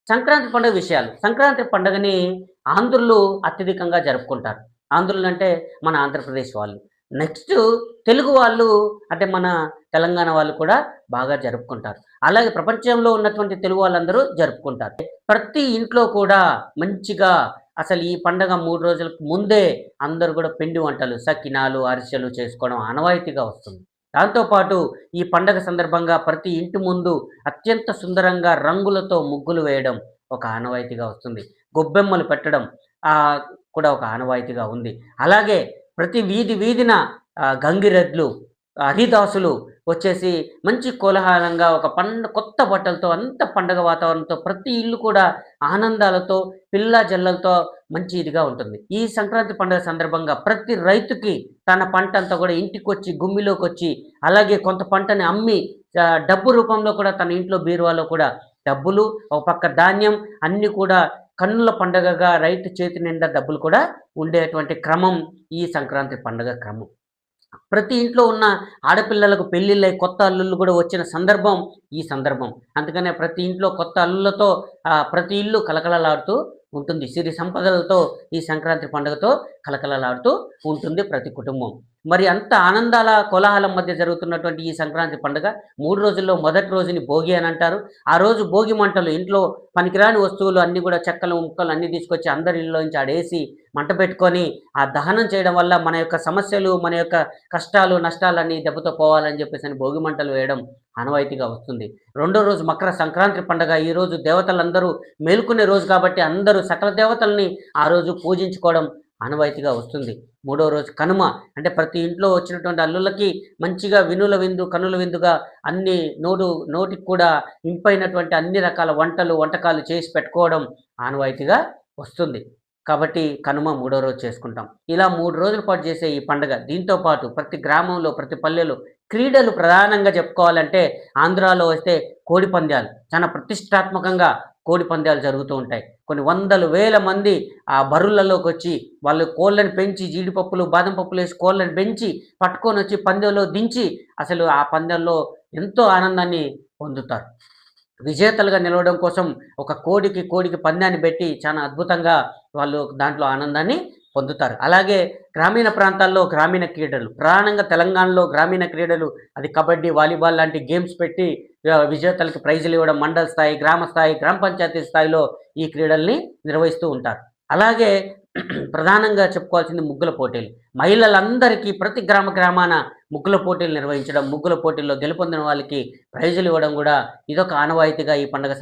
సంక్రాంతి పండుగ విషయాలు. సంక్రాంతి పండుగని ఆంధ్రులు అత్యధికంగా జరుపుకుంటారు. ఆంధ్రులంటే మన ఆంధ్రప్రదేశ్ వాళ్ళు. నెక్స్టు తెలుగు వాళ్ళు అంటే మన తెలంగాణ వాళ్ళు కూడా బాగా జరుపుకుంటారు. అలాగే ప్రపంచంలో ఉన్నటువంటి తెలుగు వాళ్ళందరూ జరుపుకుంటారు. ప్రతి ఇంట్లో కూడా మంచిగా అసలు ఈ పండగ 3 రోజులకు ముందే అందరూ కూడా పిండి వంటలు, సకినాలు, అరిసెలు చేసుకోవడం ఆనవాయితీగా వస్తుంది. దాంతో పాటు ఈ పండగ సందర్భంగా ప్రతి ఇంటి ముందు అత్యంత సుందరంగా రంగులతో ముగ్గులు వేయడం ఒక ఆనవాయితీగా వస్తుంది. గొబ్బెమ్మలు పెట్టడం ఆహ్, కూడా ఒక ఆనవాయితీగా ఉంది. అలాగే ప్రతి వీధి వీధిన గంగిరెద్లు, హరిదాసులు వచ్చేసి మంచి కోలాహలంగా ఒక కొత్త బట్టలతో అంత పండగ వాతావరణంతో ప్రతి ఇల్లు కూడా ఆనందాలతో, పిల్లా జల్లలతో మంచి ఇదిగా ఉంటుంది. ఈ సంక్రాంతి పండుగ సందర్భంగా ప్రతి రైతుకి తన పంటంతా కూడా ఇంటికొచ్చి, గుమ్మిలోకొచ్చి అలాగే కొంత పంటని అమ్మి డబ్బు రూపంలో కూడా తన ఇంట్లో బీరువాలో కూడా డబ్బులు, ఒక పక్క ధాన్యం అన్నీ కూడా కన్నుల పండగగా రైతు చేతి నిండా డబ్బులు కూడా ఉండేటువంటి క్రమం ఈ సంక్రాంతి పండుగ క్రమం. ప్రతి ఇంట్లో ఉన్న ఆడపిల్లలకు పెళ్ళిళ్ళై కొత్త అల్లుళ్ళు కూడా వచ్చిన సందర్భం ఈ సందర్భం. అందుకనే ప్రతి ఇంట్లో కొత్త అల్లులతో ప్రతి ఇల్లు కలకలలాడుతూ ఉంటుంది. సిరి సంపదలతో ఈ సంక్రాంతి పండుగతో కలకలలాడుతూ ఉంటుంది ప్రతి కుటుంబం. మరి అంత ఆనందాల కోలాహలం మధ్య జరుగుతున్నటువంటి ఈ సంక్రాంతి పండుగ 3 రోజుల్లో మొదటి రోజుని భోగి అని అంటారు. ఆ రోజు భోగి మంటలు ఇంట్లో పనికిరాని వస్తువులు అన్నీ కూడా చెక్కలు, ముక్కలు అన్నీ తీసుకొచ్చి అందరి ఇళ్ళలోంచి ఆడేసి మంట పెట్టుకొని ఆ దహనం చేయడం వల్ల మన యొక్క సమస్యలు, మన యొక్క కష్టాలు, నష్టాలన్నీ దెబ్బతో పోవాలని చెప్పేసని భోగి మంటలు వేయడం ఆనవాయితీగా వస్తుంది. రెండో రోజు మకర సంక్రాంతి పండగ. ఈరోజు దేవతలందరూ మేలుకునే రోజు కాబట్టి అందరూ సకల దేవతల్ని ఆ రోజు పూజించుకోవడం ఆనవాయితీగా వస్తుంది. మూడో రోజు కనుమ. అంటే ప్రతి ఇంట్లో వచ్చినటువంటి అల్లుళ్ళకి మంచిగా వినుల విందు, కనుల విందుగా అన్ని నోటికి కూడా ఇంపైనటువంటి అన్ని రకాల వంటకాలు చేసి పెట్టుకోవడం ఆనవాయితీగా వస్తుంది. కాబట్టి కనుమ మూడో రోజు చేసుకుంటాం. ఇలా 3 రోజుల పాటు చేసే ఈ పండగ. దీంతో పాటు ప్రతి గ్రామంలో, ప్రతి పల్లెలో క్రీడలు ప్రధానంగా చెప్పుకోవాలంటే ఆంధ్రాలో వస్తే కోడి పందాలు. చాలా ప్రతిష్టాత్మకంగా కోడి పందాలు జరుగుతూ ఉంటాయి. కొన్ని వందల వేల మంది ఆ బరులలోకొచ్చి వాళ్ళు కోళ్ళని పెంచి జీడిపప్పులు, బాదం పప్పులేసి కోళ్ళని పెంచి పట్టుకొనొచ్చి పందెంలో దించి అసలు ఆ పందెంలో ఎంతో ఆనందాన్ని పొందుతారు. విజేతలుగా నిలవడం కోసం ఒక కోడికి పందాన్ని పెట్టి చాలా అద్భుతంగా వాళ్ళు దాంట్లో ఆనందాన్ని పొందుతారు. అలాగే గ్రామీణ ప్రాంతాల్లో గ్రామీణ క్రీడలు. ప్రధానంగా తెలంగాణలో గ్రామీణ క్రీడలు అది కబడ్డీ, వాలీబాల్ లాంటి గేమ్స్ పెట్టి విజేతలకు ప్రైజులు ఇవ్వడం మండల స్థాయి, గ్రామ స్థాయి, గ్రామ పంచాయతీ స్థాయిలో ఈ క్రీడల్ని నిర్వహిస్తూ ఉంటారు. అలాగే ప్రధానంగా చెప్పుకోవాల్సింది ముగ్గుల పోటీలు. మహిళలందరికీ ప్రతి గ్రామాన ముగ్గుల పోటీలు నిర్వహించడం, ముగ్గుల పోటీల్లో గెలుపొందిన వాళ్ళకి ప్రైజులు ఇవ్వడం గూడా ఇదొక ఆనవాయితీగా ఈ పండుగ